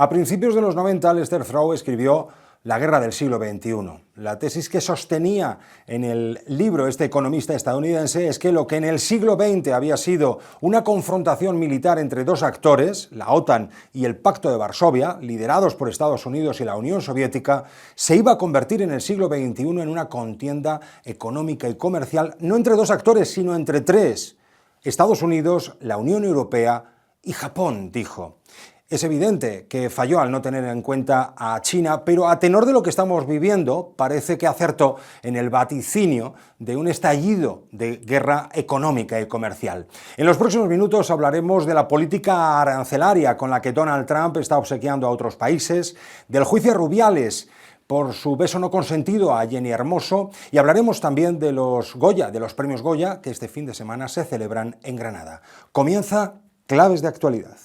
A principios de los 90, Lester Frow escribió La guerra del siglo XXI. La tesis que sostenía en el libro este economista estadounidense es que lo que en el siglo XX había sido una confrontación militar entre dos actores, la OTAN y el Pacto de Varsovia, liderados por Estados Unidos y la Unión Soviética, se iba a convertir en el siglo XXI en una contienda económica y comercial, no entre dos actores, sino entre tres: Estados Unidos, la Unión Europea y Japón, dijo. Es evidente que falló al no tener en cuenta a China, pero a tenor de lo que estamos viviendo, parece que acertó en el vaticinio de un estallido de guerra económica y comercial. En los próximos minutos hablaremos de la política arancelaria con la que Donald Trump está obsequiando a otros países, del juicio a Rubiales por su beso no consentido a Jenny Hermoso, y hablaremos también de los Goya, de los premios Goya, que este fin de semana se celebran en Granada. Comienza Claves de Actualidad.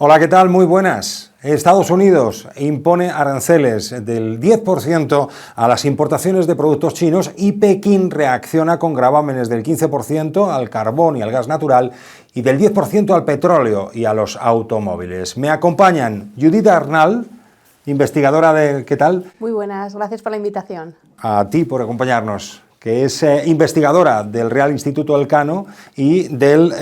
Hola, ¿qué tal? Muy buenas. Estados Unidos impone aranceles del 10% a las importaciones de productos chinos y Pekín reacciona con gravámenes del 15% al carbón y al gas natural y del 10% al petróleo y a los automóviles. Me acompañan Judith Arnal, investigadora de... ¿Qué tal? Muy buenas, gracias por la invitación. A ti por acompañarnos, que es investigadora del Real Instituto Elcano y del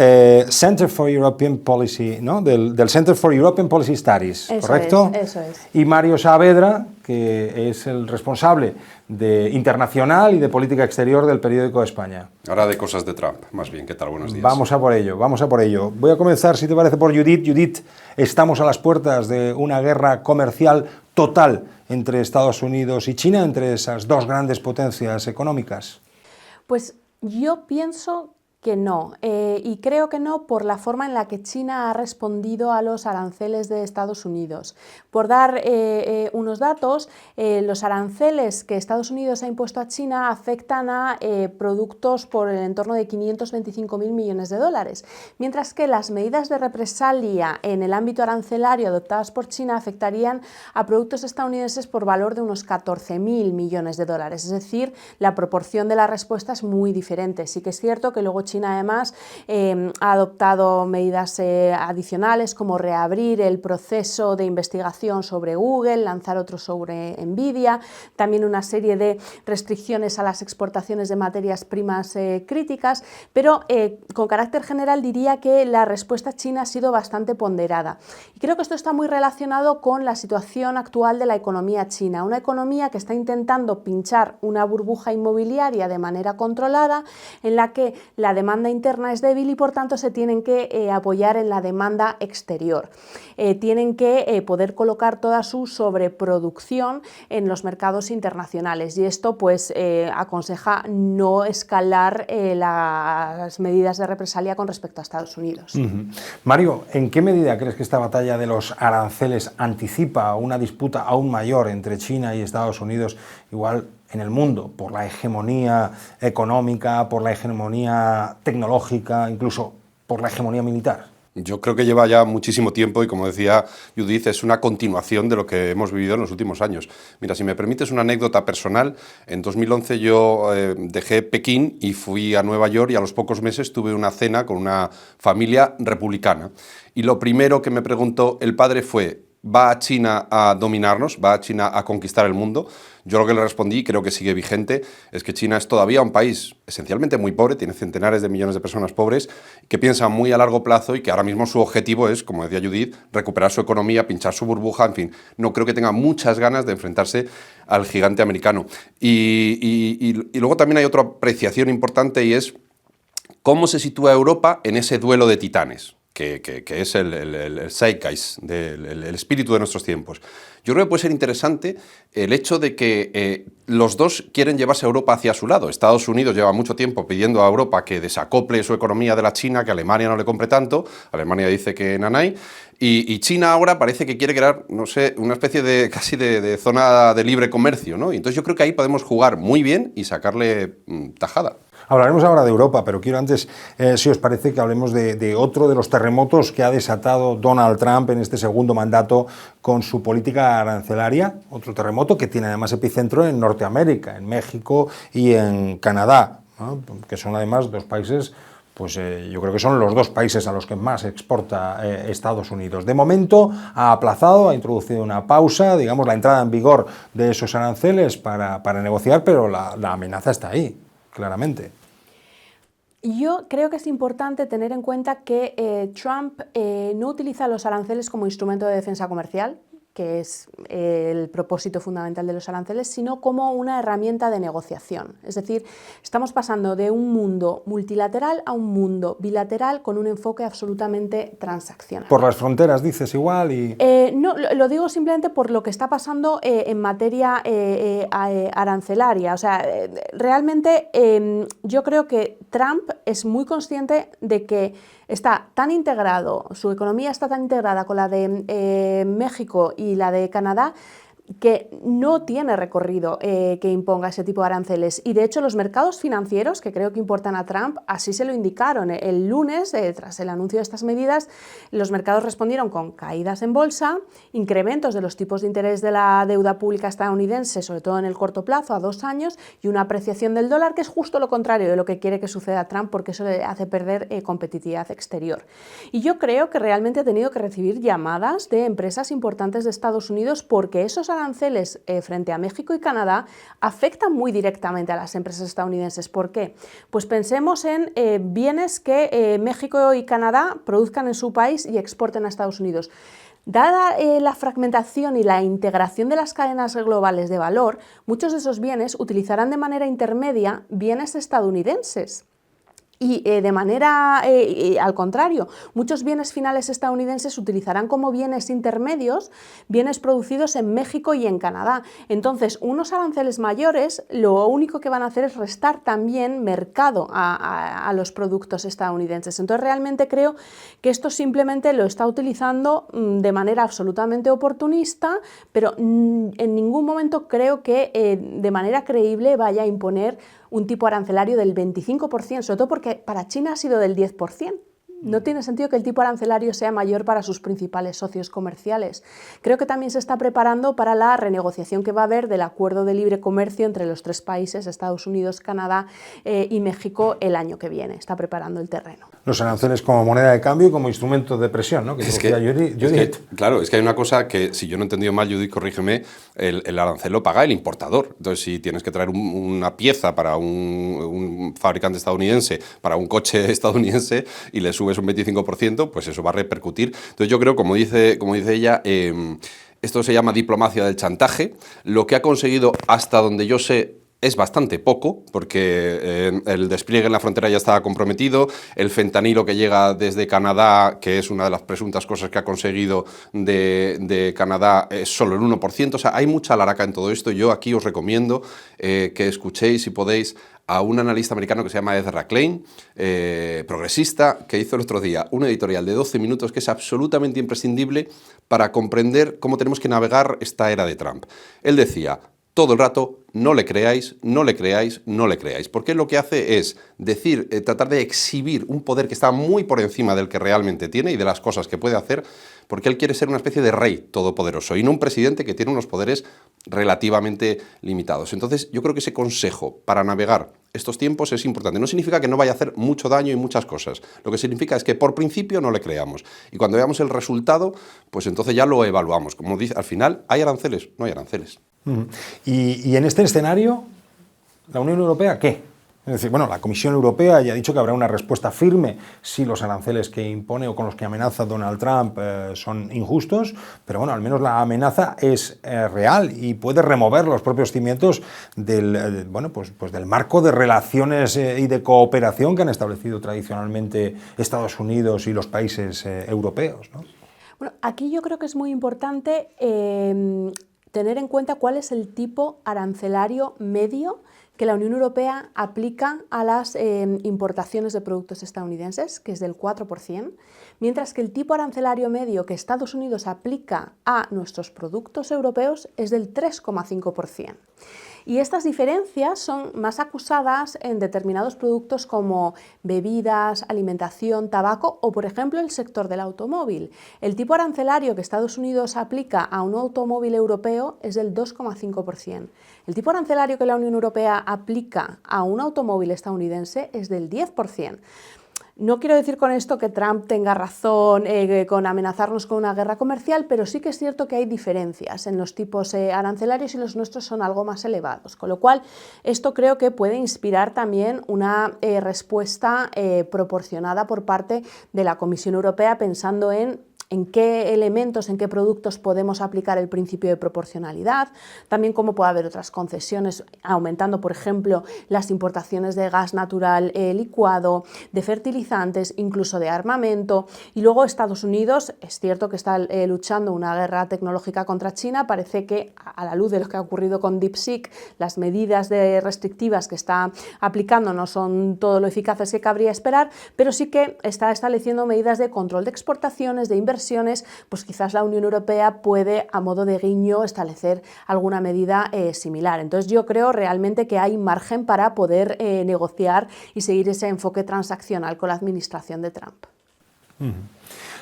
Center for European Policy, ¿no? Del Center for European Policy Studies, eso ¿correcto? Eso es. Y Mario Saavedra, que es el responsable de internacional y de política exterior del periódico España. Ahora de cosas de Trump, más bien. ¿Qué tal? Buenos días. Vamos a por ello, vamos a por ello. Voy a comenzar, si te parece, por Judith. Judith, estamos a las puertas de una guerra comercial total entre Estados Unidos y China, entre esas dos grandes potencias económicas. Pues yo pienso que no, y creo que no por la forma en la que China ha respondido a los aranceles de Estados Unidos. Por dar unos datos, los aranceles que Estados Unidos ha impuesto a China afectan a productos por el entorno de 525.000 millones de dólares, mientras que las medidas de represalia en el ámbito arancelario adoptadas por China afectarían a productos estadounidenses por valor de unos 14.000 millones de dólares. Es decir, la proporción de la respuesta es muy diferente. Sí que es cierto que luego China además ha adoptado medidas adicionales como reabrir el proceso de investigación sobre Google, lanzar otro sobre Nvidia, también una serie de restricciones a las exportaciones de materias primas críticas, pero con carácter general diría que la respuesta china ha sido bastante ponderada. Y creo que esto está muy relacionado con la situación actual de la economía china, una economía que está intentando pinchar una burbuja inmobiliaria de manera controlada, en la que la demanda interna es débil y por tanto se tienen que apoyar en la demanda exterior. Tienen que poder colocar toda su sobreproducción en los mercados internacionales y esto pues aconseja no escalar las medidas de represalia con respecto a Estados Unidos. Mario, ¿en qué medida crees que esta batalla de los aranceles anticipa una disputa aún mayor entre China y Estados Unidos, igual en el mundo, por la hegemonía económica, por la hegemonía tecnológica, incluso por la hegemonía militar? Yo creo que lleva ya muchísimo tiempo y, como decía Judith, es una continuación de lo que hemos vivido en los últimos años. Mira, si me permites una anécdota personal, en 2011 yo dejé Pekín y fui a Nueva York y a los pocos meses tuve una cena con una familia republicana. Y lo primero que me preguntó el padre fue: ¿va a China a dominarnos? ¿Va a China a conquistar el mundo? Yo lo que le respondí, creo que sigue vigente, es que China es todavía un país esencialmente muy pobre, tiene centenares de millones de personas pobres, que piensan muy a largo plazo y que ahora mismo su objetivo es, como decía Judith, recuperar su economía, pinchar su burbuja, en fin, no creo que tenga muchas ganas de enfrentarse al gigante americano. Y luego también hay otra apreciación importante y es cómo se sitúa Europa en ese duelo de titanes, que es el zeitgeist, el espíritu de nuestros tiempos. Yo creo que puede ser interesante el hecho de que los dos quieren llevarse a Europa hacia su lado. Estados Unidos lleva mucho tiempo pidiendo a Europa que desacople su economía de la China, que Alemania no le compre tanto. Alemania dice que nanay. Y China ahora parece que quiere crear, no sé, una especie de casi de zona de libre comercio, ¿no? Y entonces yo creo que ahí podemos jugar muy bien y sacarle tajada. Hablaremos ahora de Europa, pero quiero antes, si os parece, que hablemos de otro de los terremotos que ha desatado Donald Trump en este segundo mandato con su política arancelaria, otro terremoto que tiene además epicentro en Norteamérica, en México y en Canadá, ¿no? Que son además dos países, pues yo creo que son los dos países a los que más exporta Estados Unidos. De momento ha aplazado, ha introducido una pausa, digamos, la entrada en vigor de esos aranceles para negociar, pero la amenaza está ahí, claramente. Yo creo que es importante tener en cuenta que Trump no utiliza los aranceles como instrumento de defensa comercial, que es el propósito fundamental de los aranceles, sino como una herramienta de negociación. Es decir, estamos pasando de un mundo multilateral a un mundo bilateral con un enfoque absolutamente transaccional. Por las fronteras, dices, igual y... No, lo digo simplemente por lo que está pasando en materia arancelaria. O sea, realmente yo creo que Trump es muy consciente de que está tan integrado, su economía está tan integrada con la de México y la de Canadá, que no tiene recorrido que imponga ese tipo de aranceles. Y de hecho los mercados financieros, que creo que importan a Trump, así se lo indicaron. El lunes, tras el anuncio de estas medidas, los mercados respondieron con caídas en bolsa, incrementos de los tipos de interés de la deuda pública estadounidense, sobre todo en el corto plazo, a 2 años, y una apreciación del dólar, que es justo lo contrario de lo que quiere que suceda a Trump, porque eso le hace perder competitividad exterior. Y yo creo que realmente ha tenido que recibir llamadas de empresas importantes de Estados Unidos, porque esos aranceles frente a México y Canadá afectan muy directamente a las empresas estadounidenses. ¿Por qué? Pues pensemos en bienes que México y Canadá produzcan en su país y exporten a Estados Unidos. Dada la fragmentación y la integración de las cadenas globales de valor, muchos de esos bienes utilizarán de manera intermedia bienes estadounidenses. Y de manera, al contrario, muchos bienes finales estadounidenses utilizarán como bienes intermedios bienes producidos en México y en Canadá. Entonces, unos aranceles mayores lo único que van a hacer es restar también mercado a los productos estadounidenses. Entonces, realmente creo que esto simplemente lo está utilizando de manera absolutamente oportunista, pero en ningún momento creo que de manera creíble vaya a imponer un tipo arancelario del 25%, sobre todo porque para China ha sido del 10%. No tiene sentido que el tipo arancelario sea mayor para sus principales socios comerciales. Creo que también se está preparando para la renegociación que va a haber del acuerdo de libre comercio entre los 3 países, Estados Unidos, Canadá y México, el año que viene. Está preparando el terreno. Los aranceles como moneda de cambio y como instrumento de presión, ¿no? Claro, es que hay una cosa que, si yo no he entendido mal, Judith, corrígeme, el arancel lo paga el importador. Entonces, si tienes que traer una pieza para un fabricante estadounidense, para un coche estadounidense, y le subes un 25%, pues eso va a repercutir. Entonces, yo creo, como dice ella, esto se llama diplomacia del chantaje. Lo que ha conseguido, hasta donde yo sé, es bastante poco, porque el despliegue en la frontera ya estaba comprometido, el fentanilo que llega desde Canadá, que es una de las presuntas cosas que ha conseguido de Canadá, es solo el 1%, o sea, hay mucha laraca en todo esto. Yo aquí os recomiendo que escuchéis, si podéis, a un analista americano que se llama Ezra Klein, progresista, que hizo el otro día una editorial de 12 minutos que es absolutamente imprescindible para comprender cómo tenemos que navegar esta era de Trump. Él decía todo el rato: no le creáis, no le creáis, no le creáis. Porque lo que hace es decir, tratar de exhibir un poder que está muy por encima del que realmente tiene y de las cosas que puede hacer, porque él quiere ser una especie de rey todopoderoso y no un presidente que tiene unos poderes relativamente limitados. Entonces, yo creo que ese consejo para navegar estos tiempos es importante. No significa que no vaya a hacer mucho daño y muchas cosas. Lo que significa es que por principio no le creamos. Y cuando veamos el resultado, pues entonces ya lo evaluamos. Como dice, al final, ¿hay aranceles? No hay aranceles. Y en este escenario, ¿la Unión Europea qué? Es decir, bueno, la Comisión Europea ya ha dicho que habrá una respuesta firme si los aranceles que impone o con los que amenaza Donald Trump son injustos, pero bueno, al menos la amenaza es real y puede remover los propios cimientos del marco de relaciones y de cooperación que han establecido tradicionalmente Estados Unidos y los países europeos, ¿no? Bueno, aquí yo creo que es muy importante tener en cuenta cuál es el tipo arancelario medio que la Unión Europea aplica a las importaciones de productos estadounidenses, que es del 4%, mientras que el tipo arancelario medio que Estados Unidos aplica a nuestros productos europeos es del 3,5%. Y estas diferencias son más acusadas en determinados productos como bebidas, alimentación, tabaco o, por ejemplo, el sector del automóvil. El tipo arancelario que Estados Unidos aplica a un automóvil europeo es del 2,5%. El tipo arancelario que la Unión Europea aplica a un automóvil estadounidense es del 10%. No quiero decir con esto que Trump tenga razón con amenazarnos con una guerra comercial, pero sí que es cierto que hay diferencias en los tipos arancelarios y los nuestros son algo más elevados, con lo cual esto creo que puede inspirar también una respuesta proporcionada por parte de la Comisión Europea pensando en qué elementos, en qué productos podemos aplicar el principio de proporcionalidad, también cómo puede haber otras concesiones, aumentando, por ejemplo, las importaciones de gas natural licuado, de fertilizantes, incluso de armamento. Y luego Estados Unidos, es cierto que está luchando una guerra tecnológica contra China, parece que a la luz de lo que ha ocurrido con DeepSeek, las medidas restrictivas que está aplicando no son todo lo eficaces que cabría esperar, pero sí que está estableciendo medidas de control de exportaciones, de inversiones, pues quizás la Unión Europea puede, a modo de guiño, establecer alguna medida similar. Entonces yo creo realmente que hay margen para poder negociar y seguir ese enfoque transaccional con la administración de Trump.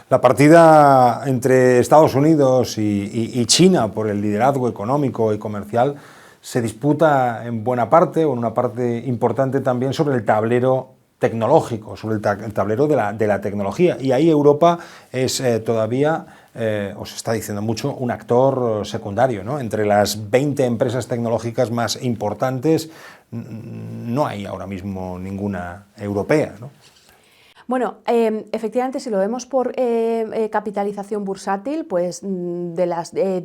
La partida entre Estados Unidos y China por el liderazgo económico y comercial se disputa en buena parte, o en una parte importante también, sobre el tablero tecnológico, sobre el tablero de la tecnología. Y ahí Europa es todavía, os está diciendo mucho, un actor secundario, ¿no? Entre las 20 empresas tecnológicas más importantes no hay ahora mismo ninguna europea, ¿no? Bueno, efectivamente, si lo vemos por capitalización bursátil, pues de las 10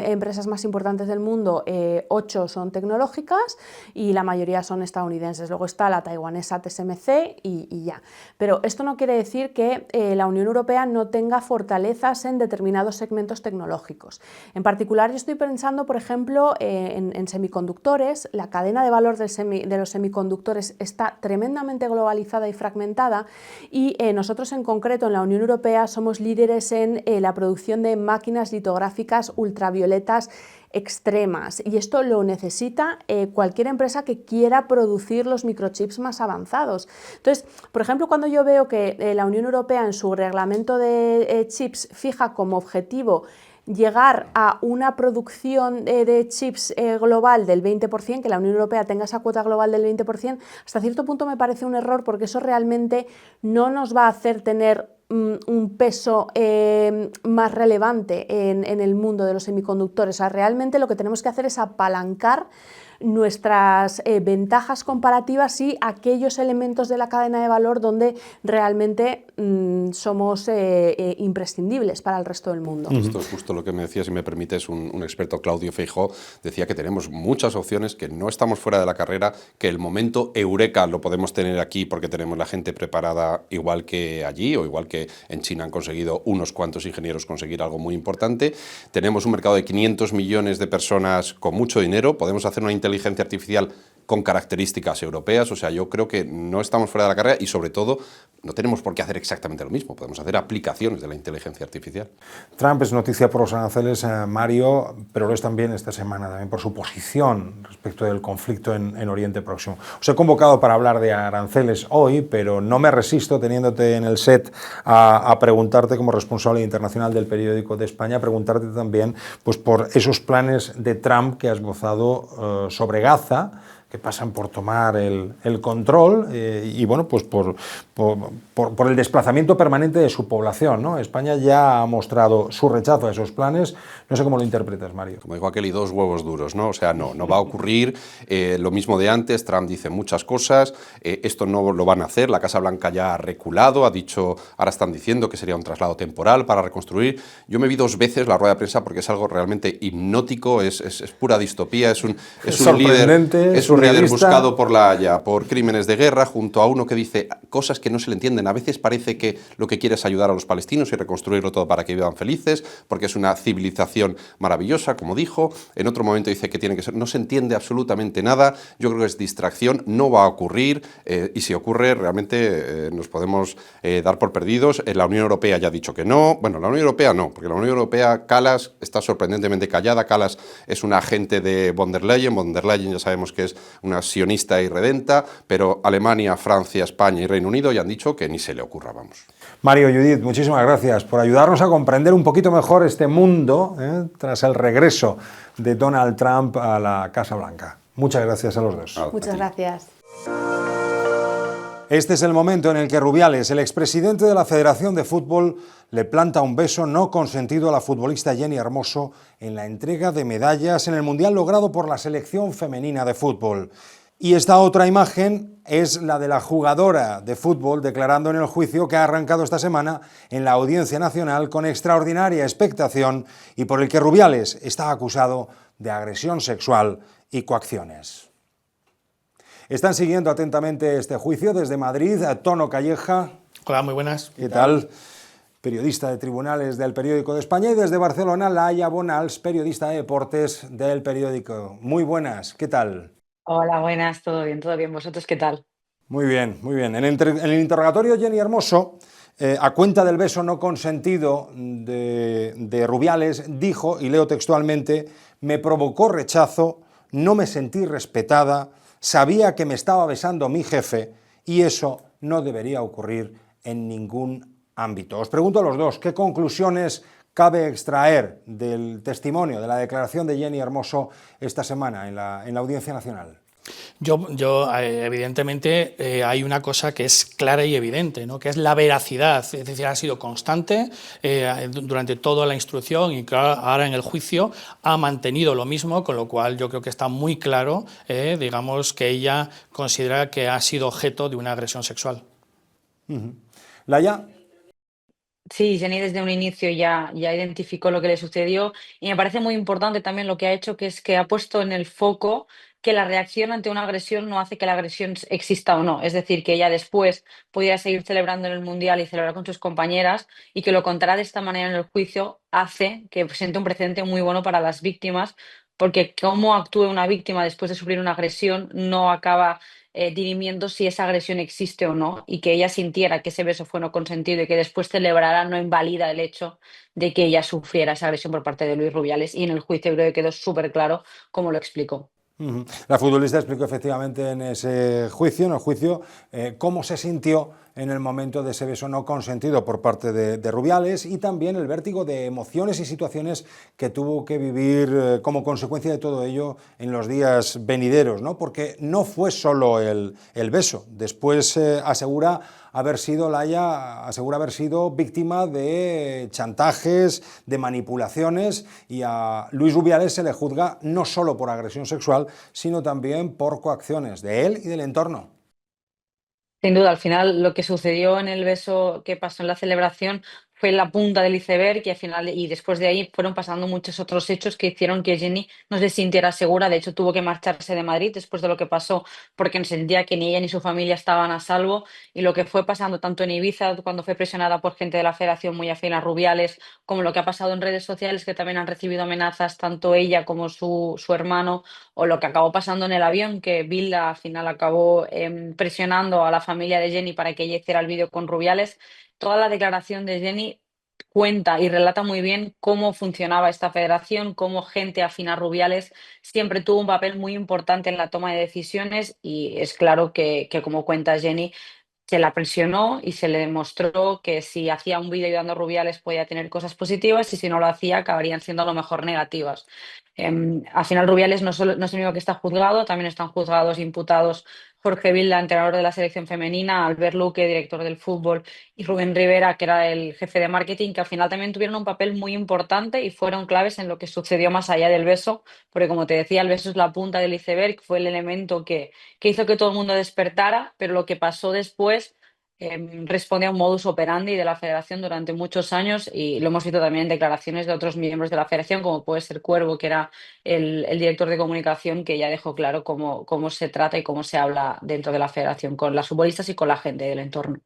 empresas más importantes del mundo, 8 son tecnológicas y la mayoría son estadounidenses. Luego está la taiwanesa TSMC y ya. Pero esto no quiere decir que la Unión Europea no tenga fortalezas en determinados segmentos tecnológicos. En particular, yo estoy pensando, por ejemplo, en semiconductores. La cadena de valor de los semiconductores está tremendamente globalizada y fragmentada. Y nosotros en concreto en la Unión Europea somos líderes en la producción de máquinas litográficas ultravioletas extremas y esto lo necesita cualquier empresa que quiera producir los microchips más avanzados. Entonces, por ejemplo, cuando yo veo que la Unión Europea en su reglamento de chips fija como objetivo llegar a una producción de chips global del 20%, que la Unión Europea tenga esa cuota global del 20%, hasta cierto punto me parece un error porque eso realmente no nos va a hacer tener un peso más relevante en el mundo de los semiconductores. O sea, realmente lo que tenemos que hacer es apalancar nuestras ventajas comparativas y aquellos elementos de la cadena de valor donde realmente somos imprescindibles para el resto del mundo. Esto es justo lo que me decía, si me permites, un experto, Claudio Feijóo, decía que tenemos muchas opciones, que no estamos fuera de la carrera, que el momento eureka lo podemos tener aquí porque tenemos la gente preparada igual que allí o igual que en China han conseguido unos cuantos ingenieros conseguir algo muy importante. Tenemos un mercado de 500 millones de personas con mucho dinero, podemos hacer una inteligencia artificial con características europeas, o sea, yo creo que no estamos fuera de la carrera y sobre todo no tenemos por qué hacer exactamente lo mismo, podemos hacer aplicaciones de la inteligencia artificial. Trump es noticia por los aranceles, Mario, pero lo es también esta semana, también por su posición respecto del conflicto en Oriente Próximo. Os he convocado para hablar de aranceles hoy, pero no me resisto, teniéndote en el set, a preguntarte como responsable internacional del Periódico de España, preguntarte también pues, por esos planes de Trump que has esbozado sobre Gaza, que pasan por tomar el control y bueno, pues por el desplazamiento permanente de su población, ¿no? España ya ha mostrado su rechazo a esos planes. No sé cómo lo interpretas, Mario. Como dijo aquel, y dos huevos duros, ¿no? O sea, no va a ocurrir lo mismo de antes. Trump dice muchas cosas, esto no lo van a hacer. La Casa Blanca ya ha reculado, ha dicho, ahora están diciendo que sería un traslado temporal para reconstruir. Yo me vi 2 veces la rueda de prensa porque es algo realmente hipnótico, es pura distopía, es un líder periodista. buscado por la Haya por crímenes de guerra, junto a uno que dice cosas que no se le entienden. A veces parece que lo que quiere es ayudar a los palestinos y reconstruirlo todo para que vivan felices, porque es una civilización maravillosa, como dijo. En otro momento dice que tiene que ser... No se entiende absolutamente nada. Yo creo que es distracción, no va a ocurrir, y si ocurre, realmente nos podemos dar por perdidos. La Unión Europea ya ha dicho que no. Bueno, la Unión Europea no, porque la Unión Europea, Kallas, está sorprendentemente callada. Kallas es un agente de von der Leyen. Von der Leyen ya sabemos que es una sionista irredenta, pero Alemania, Francia, España y Reino Unido ya han dicho que ni se le ocurra, vamos. Mario, Judith, muchísimas gracias por ayudarnos a comprender un poquito mejor este mundo tras el regreso de Donald Trump a la Casa Blanca. Muchas gracias a los dos. Muchas gracias. Este es el momento en el que Rubiales, el expresidente de la Federación de Fútbol, le planta un beso no consentido a la futbolista Jenny Hermoso en la entrega de medallas en el Mundial logrado por la selección femenina de fútbol. Y esta otra imagen es la de la jugadora de fútbol declarando en el juicio que ha arrancado esta semana en la Audiencia Nacional con extraordinaria expectación y por el que Rubiales está acusado de agresión sexual y coacciones. Están siguiendo atentamente este juicio desde Madrid, Tono Calleja. Hola, muy buenas. ¿Qué tal? Periodista de tribunales del Periódico de España, y desde Barcelona, Laia Bonals, periodista de deportes del periódico. Muy buenas, ¿qué tal? Hola, buenas, todo bien, todo bien. ¿Vosotros qué tal? Muy bien, muy bien. En el interrogatorio, Jenny Hermoso, a cuenta del beso no consentido de Rubiales, dijo, y leo textualmente: me provocó rechazo, no me sentí respetada, sabía que me estaba besando mi jefe y eso no debería ocurrir en ningún ámbito. Os pregunto a los dos, ¿qué conclusiones cabe extraer del testimonio, de la declaración de Jenny Hermoso esta semana en la Audiencia Nacional? Evidentemente, hay una cosa que es clara y evidente, ¿no? Que es la veracidad, es decir, ha sido constante durante toda la instrucción y claro, ahora en el juicio ha mantenido lo mismo, con lo cual yo creo que está muy claro, digamos, que ella considera que ha sido objeto de una agresión sexual. Laia. Sí, Jenny desde un inicio ya identificó lo que le sucedió y me parece muy importante también lo que ha hecho, que es que ha puesto en el foco que la reacción ante una agresión no hace que la agresión exista o no. Es decir, que ella después pudiera seguir celebrando en el Mundial y celebrar con sus compañeras, y que lo contará de esta manera en el juicio hace que siente un precedente muy bueno para las víctimas, porque cómo actúe una víctima después de sufrir una agresión no acaba dirimiendo si esa agresión existe o no, y que ella sintiera que ese beso fue no consentido y que después celebrara no invalida el hecho de que ella sufriera esa agresión por parte de Luis Rubiales, y en el juicio creo que quedó súper claro cómo lo explicó. La futbolista explicó efectivamente en ese juicio, cómo se sintió en el momento de ese beso no consentido por parte de Rubiales, y también el vértigo de emociones y situaciones que tuvo que vivir como consecuencia de todo ello en los días venideros, ¿no? Porque no fue solo el beso. Después asegura haber sido víctima de chantajes, de manipulaciones, y a Luis Rubiales se le juzga no solo por agresión sexual, sino también por coacciones de él y del entorno. Sin duda, al final lo que sucedió en el beso que pasó en la celebración fue la punta del iceberg, y al final, y después de ahí fueron pasando muchos otros hechos que hicieron que Jenny no se sintiera segura. De hecho, tuvo que marcharse de Madrid después de lo que pasó, porque no sentía que ni ella ni su familia estaban a salvo. Y lo que fue pasando tanto en Ibiza, cuando fue presionada por gente de la Federación muy afín a Rubiales, como lo que ha pasado en redes sociales, que también han recibido amenazas tanto ella como su hermano, o lo que acabó pasando en el avión, que Bilda al final acabó presionando a la familia de Jenny para que ella hiciera el vídeo con Rubiales. Toda la declaración de Jenny cuenta y relata muy bien cómo funcionaba esta federación, cómo gente afín a Rubiales siempre tuvo un papel muy importante en la toma de decisiones, y es claro que como cuenta Jenny, se la presionó y se le demostró que si hacía un vídeo ayudando a Rubiales podía tener cosas positivas, y si no lo hacía acabarían siendo a lo mejor negativas. Al final Rubiales no es el único que está juzgado, también están juzgados, imputados Jorge Vilda, entrenador de la selección femenina, Albert Luque, director del fútbol, y Rubén Rivera, que era el jefe de marketing, que al final también tuvieron un papel muy importante y fueron claves en lo que sucedió más allá del beso, porque como te decía, el beso es la punta del iceberg, fue el elemento que hizo que todo el mundo despertara, pero lo que pasó después responde a un modus operandi de la federación durante muchos años y lo hemos visto también en declaraciones de otros miembros de la federación, como puede ser Cuervo, que era el director de comunicación, que ya dejó claro cómo se trata y cómo se habla dentro de la federación con las futbolistas y con la gente del entorno.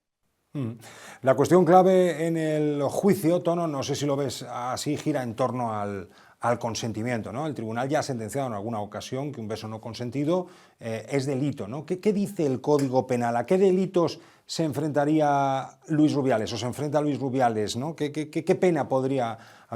La cuestión clave en el juicio, Tono, no sé si lo ves así, gira en torno al consentimiento, ¿no? El tribunal ya ha sentenciado en alguna ocasión que un beso no consentido es delito, ¿no? ¿Qué dice el Código Penal? ¿A qué delitos se enfrentaría Luis Rubiales o se enfrenta Luis Rubiales, ¿no? ¿A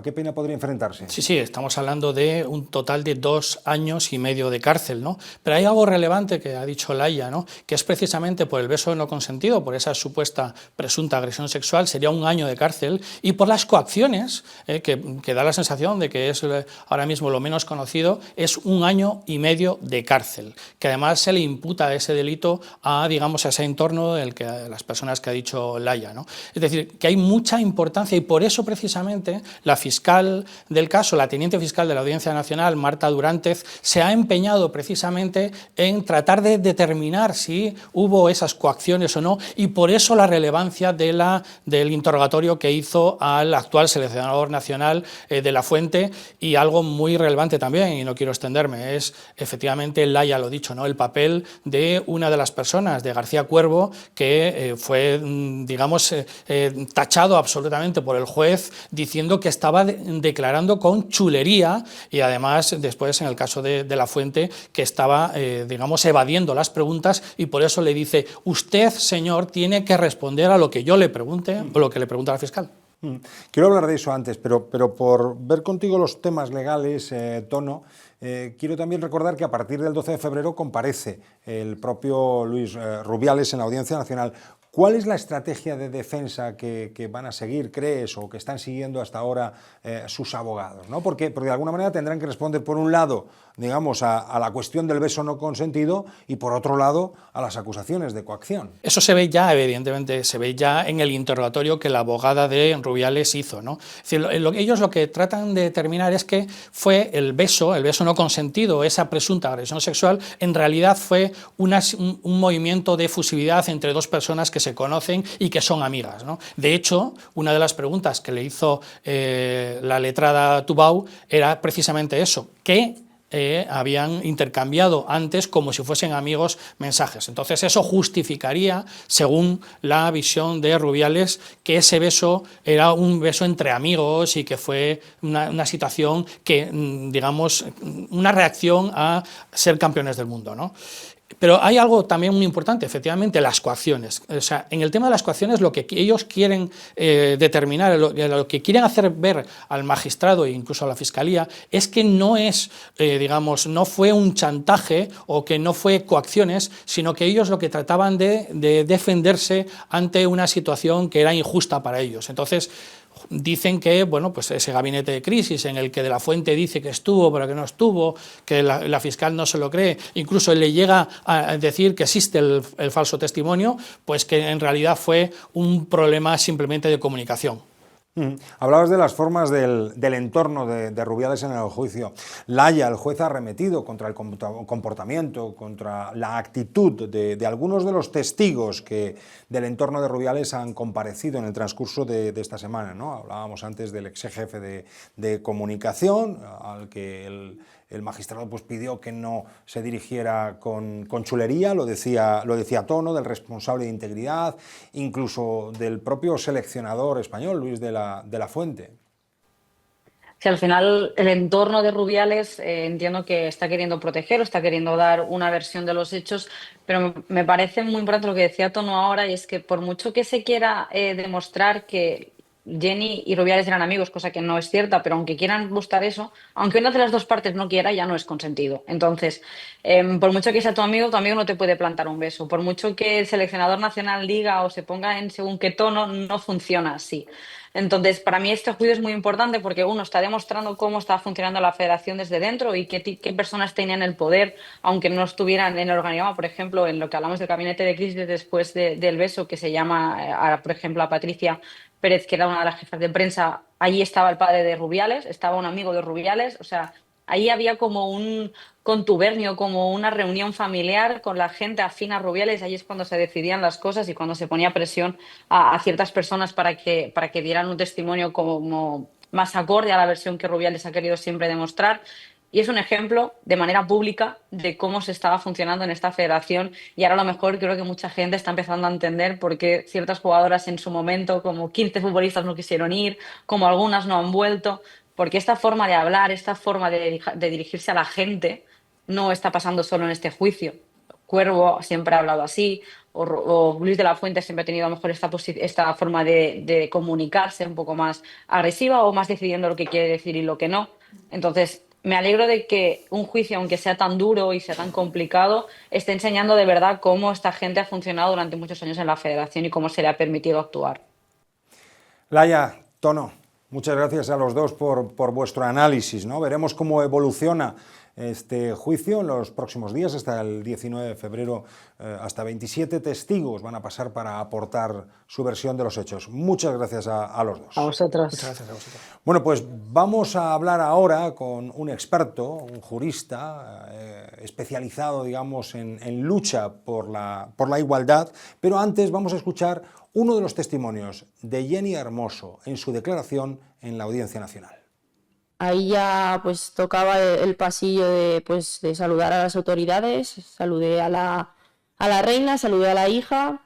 qué pena podría enfrentarse? Sí, estamos hablando de un total de 2 años y medio de cárcel, ¿no? Pero hay algo relevante que ha dicho Laia, ¿no? Que es precisamente por el beso no consentido, por esa supuesta presunta agresión sexual, sería 1 año de cárcel, y por las coacciones, que da la sensación de que es ahora mismo lo menos conocido, es 1 año y medio de cárcel, que además se le imputa ese delito a, digamos, a ese entorno del que las personas que ha dicho Laia, ¿no? Es decir, que hay mucha importancia y por eso precisamente la fiscal del caso, la teniente fiscal de la Audiencia Nacional, Marta Durantez, se ha empeñado precisamente en tratar de determinar si hubo esas coacciones o no, y por eso la relevancia del interrogatorio que hizo al actual seleccionador nacional de la Fuente. Y algo muy relevante también, y no quiero extenderme, es efectivamente, Laia lo dicho, ¿no? El papel de una de las personas, de García Cuervo, que fue, digamos, tachado absolutamente por el juez, diciendo que estaba declarando con chulería, y además después en el caso de la Fuente, que estaba, digamos, evadiendo las preguntas, y por eso le dice: usted, señor, tiene que responder a lo que yo le pregunte o lo que le pregunta la fiscal. Quiero hablar de eso antes, pero por ver contigo los temas legales, Tono, quiero también recordar que a partir del 12 de febrero comparece el propio Luis Rubiales en la Audiencia Nacional. ¿Cuál es la estrategia de defensa que van a seguir, crees, o que están siguiendo hasta ahora sus abogados, ¿no? Porque de alguna manera tendrán que responder, por un lado, digamos, a la cuestión del beso no consentido, y por otro lado, a las acusaciones de coacción. Eso se ve ya, evidentemente, se ve ya en el interrogatorio que la abogada de Rubiales hizo, ¿no? Es decir, ellos lo que tratan de determinar es que fue el beso no consentido, esa presunta agresión sexual, en realidad fue un movimiento de efusividad entre 2 personas que se conocen y que son amigas, ¿no? De hecho, una de las preguntas que le hizo la letrada Tubau era precisamente eso, que habían intercambiado antes, como si fuesen amigos, mensajes. Entonces eso justificaría, según la visión de Rubiales, que ese beso era un beso entre amigos y que fue una situación que, digamos, una reacción a ser campeones del mundo, ¿no? Pero hay algo también muy importante, efectivamente, las coacciones. O sea, en el tema de las coacciones, lo que ellos quieren determinar, lo que quieren hacer ver al magistrado e incluso a la fiscalía, es que no es, digamos, no fue un chantaje o que no fue coacciones, sino que ellos lo que trataban de defenderse ante una situación que era injusta para ellos. Entonces, dicen que, bueno, pues ese gabinete de crisis en el que de la Fuente dice que estuvo pero que no estuvo, que la fiscal no se lo cree, incluso le llega a decir que existe el falso testimonio, pues que en realidad fue un problema simplemente de comunicación. Hablabas de las formas del entorno de Rubiales en el juicio. Laia, el juez, ha arremetido contra el comportamiento, contra la actitud de algunos de los testigos que del entorno de Rubiales han comparecido en el transcurso de esta semana, ¿no? Hablábamos antes del ex jefe de comunicación, al que el magistrado pues pidió que no se dirigiera con chulería, lo decía Tono, del responsable de integridad, incluso del propio seleccionador español, Luis de la Fuente. Sí, al final el entorno de Rubiales entiendo que está queriendo proteger o está queriendo dar una versión de los hechos, pero me parece muy importante lo que decía Tono ahora, y es que por mucho que se quiera demostrar que Jenny y Rubiales eran amigos, cosa que no es cierta, pero aunque quieran buscar eso, aunque una de las 2 partes no quiera, ya no es consentido. Entonces, por mucho que sea tu amigo no te puede plantar un beso. Por mucho que el seleccionador nacional diga o se ponga en según qué tono, no funciona así. Entonces, para mí este juicio es muy importante porque uno está demostrando cómo está funcionando la federación desde dentro y qué personas tenían el poder, aunque no estuvieran en el organigrama. Por ejemplo, en lo que hablamos del gabinete de crisis después del beso, que se llama, por ejemplo, a Patricia Pérez, que era una de las jefas de prensa, allí estaba el padre de Rubiales, estaba un amigo de Rubiales, o sea, Ahí había como un contubernio, como una reunión familiar con la gente afín a Rubiales. Ahí es cuando se decidían las cosas y cuando se ponía presión a ciertas personas para que dieran un testimonio como más acorde a la versión que Rubiales ha querido siempre demostrar. Y es un ejemplo de manera pública de cómo se estaba funcionando en esta federación, y ahora a lo mejor creo que mucha gente está empezando a entender por qué ciertas jugadoras en su momento, como 15 futbolistas, no quisieron ir, como algunas no han vuelto, porque esta forma de hablar, esta forma de dirigirse a la gente no está pasando solo en este juicio. Cuervo siempre ha hablado así, o Luis de la Fuente siempre ha tenido a lo mejor esta forma de comunicarse un poco más agresiva o más decidiendo lo que quiere decir y lo que no. Entonces, me alegro de que un juicio, aunque sea tan duro y sea tan complicado, esté enseñando de verdad cómo esta gente ha funcionado durante muchos años en la federación y cómo se le ha permitido actuar. Laia, Tono, muchas gracias a los dos por vuestro análisis, ¿no? Veremos cómo evoluciona este juicio en los próximos días, hasta el 19 de febrero, hasta 27 testigos van a pasar para aportar su versión de los hechos. Muchas gracias a los dos. A vosotros. Muchas gracias a vosotros. Bueno, pues vamos a hablar ahora con un experto, un jurista especializado, digamos, en lucha por la igualdad, pero antes vamos a escuchar uno de los testimonios de Jenny Hermoso en su declaración en la Audiencia Nacional. Ahí ya pues tocaba el pasillo de saludar a las autoridades, saludé a la reina, saludé a la hija,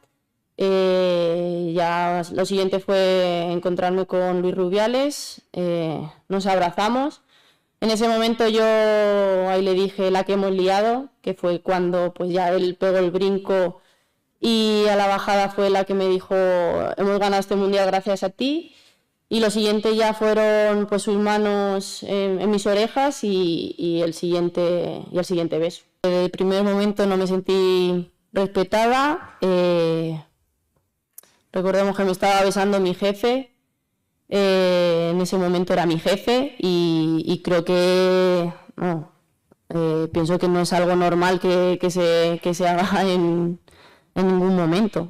ya lo siguiente fue encontrarme con Luis Rubiales, nos abrazamos. En ese momento yo ahí le dije la que hemos liado, que fue cuando pues ya él pegó el brinco y a la bajada fue la que me dijo hemos ganado este mundial gracias a ti. Y lo siguiente ya fueron pues sus manos en mis orejas y el siguiente beso. Desde el primer momento no me sentí respetada. Recordemos que me estaba besando mi jefe. En ese momento era mi jefe y creo que pienso que no es algo normal que se haga en ningún momento.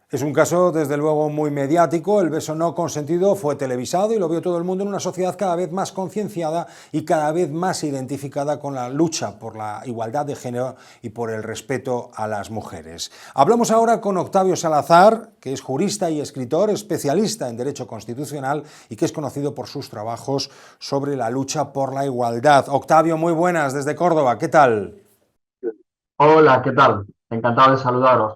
Es un caso, desde luego, muy mediático. El beso no consentido fue televisado y lo vio todo el mundo en una sociedad cada vez más concienciada y cada vez más identificada con la lucha por la igualdad de género y por el respeto a las mujeres. Hablamos ahora con Octavio Salazar, que es jurista y escritor, especialista en Derecho Constitucional y que es conocido por sus trabajos sobre la lucha por la igualdad. Octavio, muy buenas, desde Córdoba, ¿qué tal? Hola, ¿qué tal? Encantado de saludaros.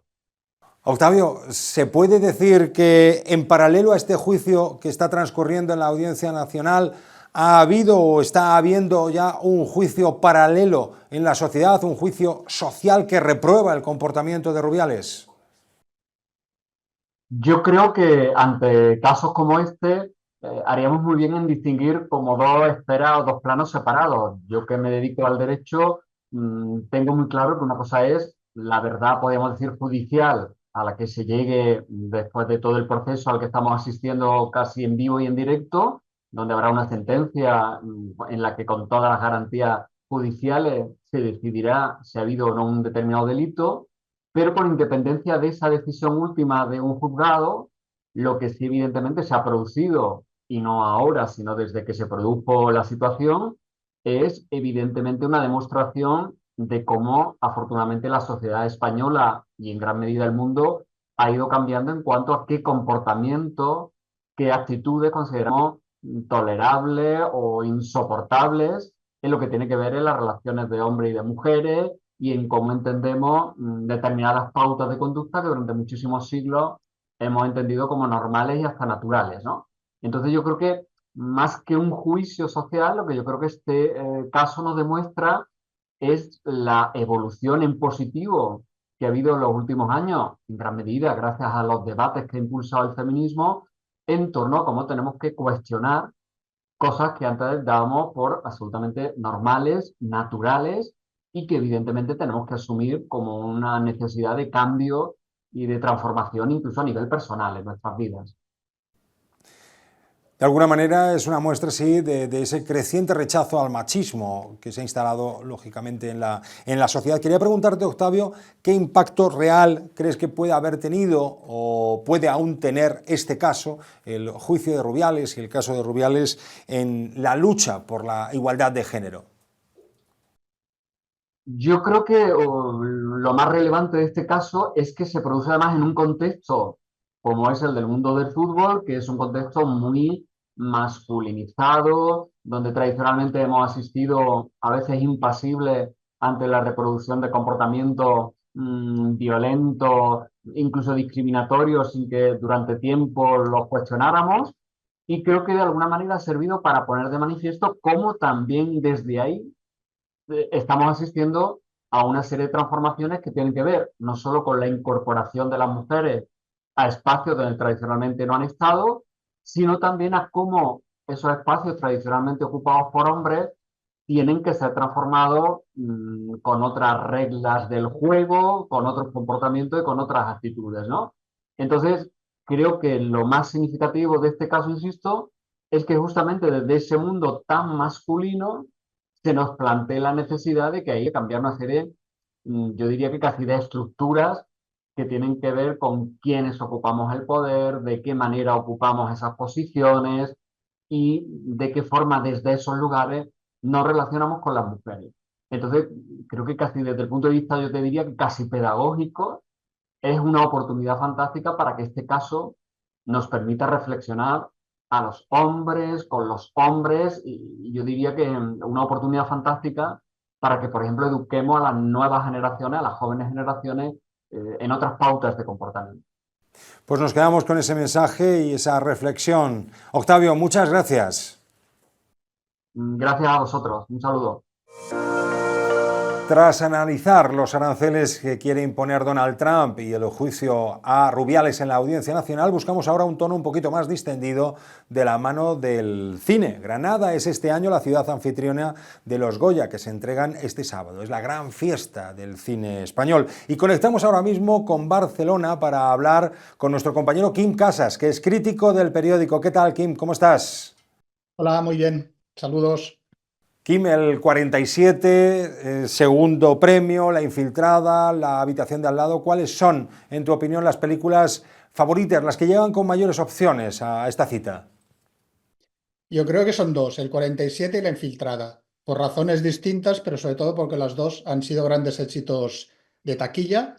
Octavio, ¿se puede decir que en paralelo a este juicio que está transcurriendo en la Audiencia Nacional ha habido o está habiendo ya un juicio paralelo en la sociedad, un juicio social que reprueba el comportamiento de Rubiales? Yo creo que ante casos como este haríamos muy bien en distinguir como dos esferas o dos planos separados. Yo que me dedico al derecho tengo muy claro que una cosa es la verdad, podríamos decir, judicial a la que se llegue después de todo el proceso al que estamos asistiendo casi en vivo y en directo, donde habrá una sentencia en la que con todas las garantías judiciales se decidirá si ha habido o no un determinado delito, pero con independencia de esa decisión última de un juzgado, lo que sí evidentemente se ha producido, y no ahora, sino desde que se produjo la situación, es evidentemente una demostración de cómo afortunadamente la sociedad española y en gran medida el mundo ha ido cambiando en cuanto a qué comportamiento, qué actitudes consideramos tolerables o insoportables en lo que tiene que ver en las relaciones de hombres y de mujeres y en cómo entendemos determinadas pautas de conducta que durante muchísimos siglos hemos entendido como normales y hasta naturales, ¿no? Entonces yo creo que más que un juicio social, lo que yo creo que este caso nos demuestra es la evolución en positivo que ha habido en los últimos años, en gran medida gracias a los debates que ha impulsado el feminismo, en torno a cómo tenemos que cuestionar cosas que antes dábamos por absolutamente normales, naturales, y que evidentemente tenemos que asumir como una necesidad de cambio y de transformación incluso a nivel personal en nuestras vidas. De alguna manera es una muestra, sí, de ese creciente rechazo al machismo que se ha instalado, lógicamente, en la sociedad. Quería preguntarte, Octavio, ¿qué impacto real crees que puede haber tenido o puede aún tener este caso, el juicio de Rubiales y el caso de Rubiales, en la lucha por la igualdad de género? Yo creo que lo más relevante de este caso es que se produce además en un contexto como es el del mundo del fútbol, que es un contexto muy masculinizado, donde tradicionalmente hemos asistido a veces impasibles ante la reproducción de comportamientos violentos, incluso discriminatorios, sin que durante tiempo los cuestionáramos. Y creo que de alguna manera ha servido para poner de manifiesto cómo también desde ahí estamos asistiendo a una serie de transformaciones que tienen que ver no solo con la incorporación de las mujeres a espacios donde tradicionalmente no han estado, sino también a cómo esos espacios tradicionalmente ocupados por hombres tienen que ser transformados con otras reglas del juego, con otros comportamientos y con otras actitudes, ¿no? Entonces, creo que lo más significativo de este caso, insisto, es que justamente desde ese mundo tan masculino se nos plantea la necesidad de que hay que cambiar una serie, yo diría que casi de estructuras que tienen que ver con quiénes ocupamos el poder, de qué manera ocupamos esas posiciones y de qué forma desde esos lugares nos relacionamos con las mujeres. Entonces, creo que casi desde el punto de vista, yo te diría que casi pedagógico, es una oportunidad fantástica para que este caso nos permita reflexionar a los hombres, con los hombres, y yo diría que una oportunidad fantástica para que, por ejemplo, eduquemos a las nuevas generaciones, a las jóvenes generaciones, en otras pautas de comportamiento. Pues nos quedamos con ese mensaje y esa reflexión. Octavio, muchas gracias. Gracias a vosotros. Un saludo. Tras analizar los aranceles que quiere imponer Donald Trump y el juicio a Rubiales en la Audiencia Nacional, buscamos ahora un tono un poquito más distendido de la mano del cine. Granada es este año la ciudad anfitriona de los Goya, que se entregan este sábado. Es la gran fiesta del cine español. Y conectamos ahora mismo con Barcelona para hablar con nuestro compañero Quim Casas, que es crítico del periódico. ¿Qué tal, Quim? ¿Cómo estás? Hola, muy bien. Saludos. Quim, el 47, segundo premio, La Infiltrada, La Habitación de al lado. ¿Cuáles son, en tu opinión, las películas favoritas, las que llegan con mayores opciones a esta cita? Yo creo que son dos, el 47 y La Infiltrada, por razones distintas, pero sobre todo porque las dos han sido grandes éxitos de taquilla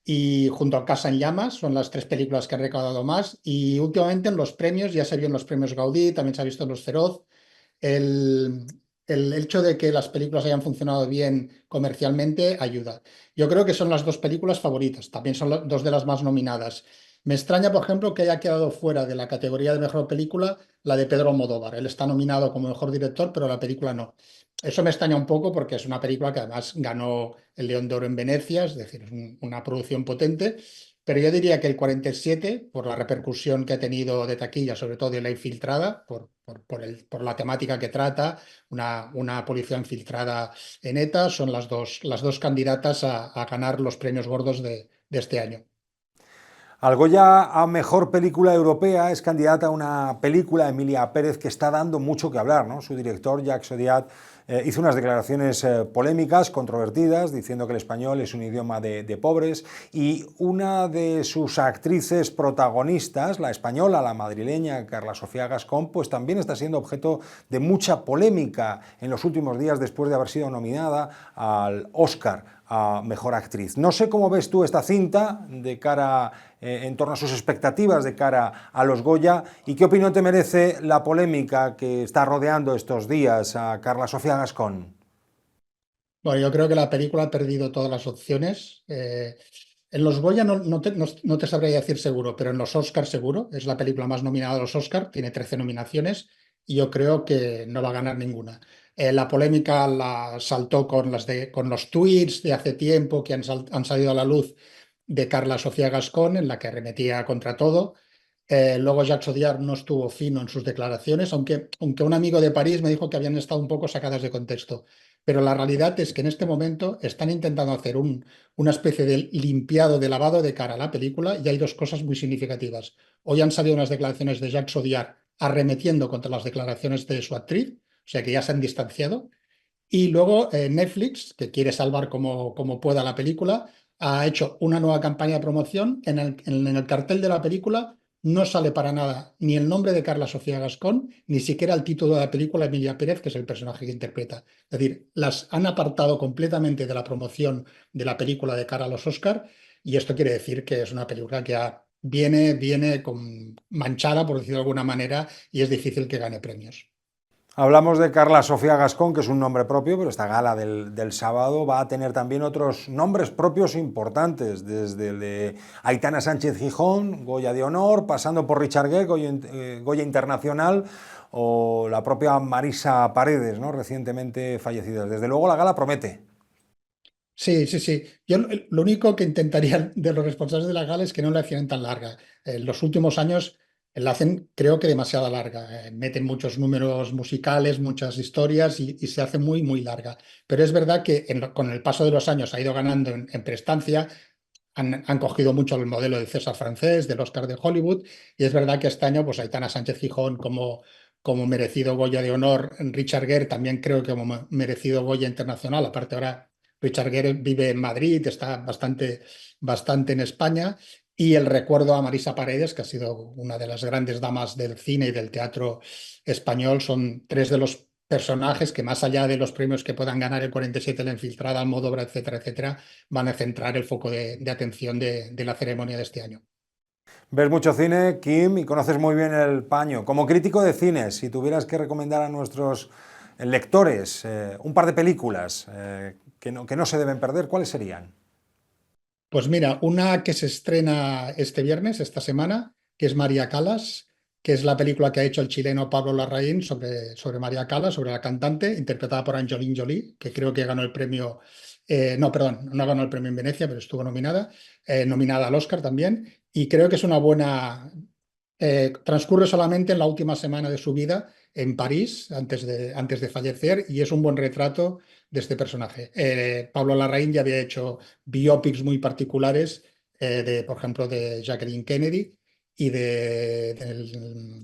y junto a Casa en Llamas son las tres películas que han recaudado más y últimamente en los premios, ya se vio en los premios Gaudí, también se ha visto en los Feroz, el, el hecho de que las películas hayan funcionado bien comercialmente ayuda. Yo creo que son las dos películas favoritas, también son dos de las más nominadas. Me extraña, por ejemplo, que haya quedado fuera de la categoría de mejor película la de Pedro Almodóvar. Él está nominado como mejor director, pero la película no. Eso me extraña un poco porque es una película que además ganó el León de Oro en Venecia, es decir, es una producción potente. Pero yo diría que el 47, por la repercusión que ha tenido de taquilla, sobre todo de La Infiltrada, por la temática que trata, una policía infiltrada en ETA, son las dos candidatas a ganar los premios gordos de este año. Al Goya a Mejor Película Europea es candidata a una película, Emilia Pérez, que está dando mucho que hablar, ¿no? Su director, Jacques Audiard, hizo unas declaraciones polémicas, controvertidas, diciendo que el español es un idioma de pobres, y una de sus actrices protagonistas, la española, la madrileña, Carla Sofía Gascón, pues también está siendo objeto de mucha polémica en los últimos días después de haber sido nominada al Oscar a Mejor Actriz. No sé cómo ves tú esta cinta de cara, en torno a sus expectativas de cara a los Goya, y qué opinión te merece la polémica que está rodeando estos días a Carla Sofía Gascón. Bueno, yo creo que la película ha perdido todas las opciones. En los Goya no te sabría decir seguro, pero en los Oscars seguro. Es la película más nominada a los Oscars, tiene 13 nominaciones y yo creo que no va a ganar ninguna. La polémica la saltó con los tweets de hace tiempo que han salido a la luz de Carla Sofía Gascón, en la que arremetía contra todo. Luego Jacques Audiard no estuvo fino en sus declaraciones, aunque un amigo de París me dijo que habían estado un poco sacadas de contexto. Pero la realidad es que en este momento están intentando hacer una especie de limpiado, de lavado de cara a la película, y hay dos cosas muy significativas. Hoy han salido unas declaraciones de Jacques Audiard arremetiendo contra las declaraciones de su actriz, o sea que ya se han distanciado. Y luego Netflix, que quiere salvar como pueda la película, ha hecho una nueva campaña de promoción. En el cartel de la película no sale para nada ni el nombre de Carla Sofía Gascón, ni siquiera el título de la película Emilia Pérez, que es el personaje que interpreta. Es decir, las han apartado completamente de la promoción de la película de cara a los Oscar, y esto quiere decir que es una película que viene manchada, por decirlo de alguna manera, y es difícil que gane premios. Hablamos de Carla Sofía Gascón, que es un nombre propio, pero esta gala del sábado va a tener también otros nombres propios importantes, desde el de Aitana Sánchez Gijón, Goya de Honor, pasando por Richard Gere, Goya Internacional, o la propia Marisa Paredes, ¿no?, recientemente fallecida. Desde luego la gala promete. Sí, sí, sí. Yo lo único que intentaría de los responsables de la gala es que no la hicieran tan larga. En los últimos años la hacen, creo que demasiado larga. Meten muchos números musicales, muchas historias y se hace muy, muy larga. Pero es verdad que con el paso de los años ha ido ganando en prestancia. Han cogido mucho el modelo del César francés, del Oscar de Hollywood, y es verdad que este año pues Aitana Sánchez Gijón como merecido Goya de Honor, Richard Gere también creo que como merecido Goya Internacional. Aparte ahora Richard Gere vive en Madrid, está bastante en España, y el recuerdo a Marisa Paredes, que ha sido una de las grandes damas del cine y del teatro español. Son tres de los personajes que, más allá de los premios que puedan ganar el 47, La Infiltrada, Almodóvar, etcétera, etcétera, van a centrar el foco de atención de la ceremonia de este año. Ves mucho cine, Kim, y conoces muy bien el paño. Como crítico de cine, si tuvieras que recomendar a nuestros lectores un par de películas que no se deben perder, ¿cuáles serían? Pues mira, una que se estrena este viernes, esta semana, que es María Callas, que es la película que ha hecho el chileno Pablo Larraín sobre María Callas, sobre la cantante, interpretada por Angelina Jolie, que creo que ganó el premio, no, perdón, no ganó el premio en Venecia, pero estuvo nominada al Oscar también, y creo que es una buena... transcurre solamente en la última semana de su vida en París, antes de fallecer, y es un buen retrato de este personaje. Pablo Larraín ya había hecho biopics muy particulares, por ejemplo, de Jacqueline Kennedy y de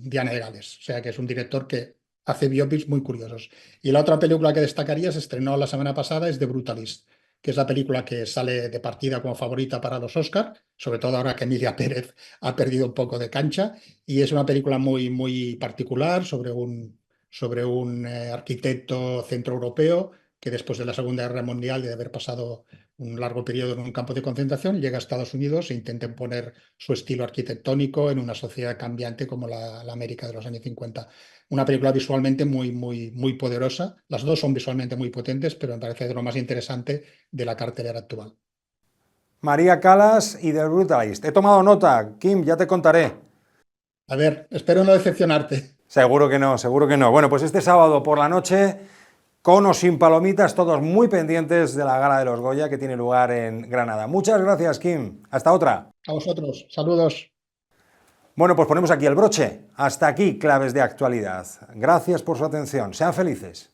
Diana de Gales. O sea que es un director que hace biopics muy curiosos. Y la otra película que destacaría, se estrenó la semana pasada, es The Brutalist, que es la película que sale de partida como favorita para los Oscar, sobre todo ahora que Emilia Pérez ha perdido un poco de cancha, y es una película muy, muy particular sobre un arquitecto centroeuropeo que, después de la Segunda Guerra Mundial y de haber pasado un largo periodo en un campo de concentración, llega a Estados Unidos e intenta imponer su estilo arquitectónico en una sociedad cambiante como la América de los años 50. Una película visualmente muy, muy, muy poderosa. Las dos son visualmente muy potentes, pero me parece de lo más interesante de la cartelera actual. María Callas y The Brutalist. He tomado nota, Kim, ya te contaré. A ver, espero no decepcionarte. Seguro que no, seguro que no. Bueno, pues este sábado por la noche, con o sin palomitas, todos muy pendientes de la gala de los Goya que tiene lugar en Granada. Muchas gracias, Kim. Hasta otra. A vosotros. Saludos. Bueno, pues ponemos aquí el broche. Hasta aquí, Claves de Actualidad. Gracias por su atención. Sean felices.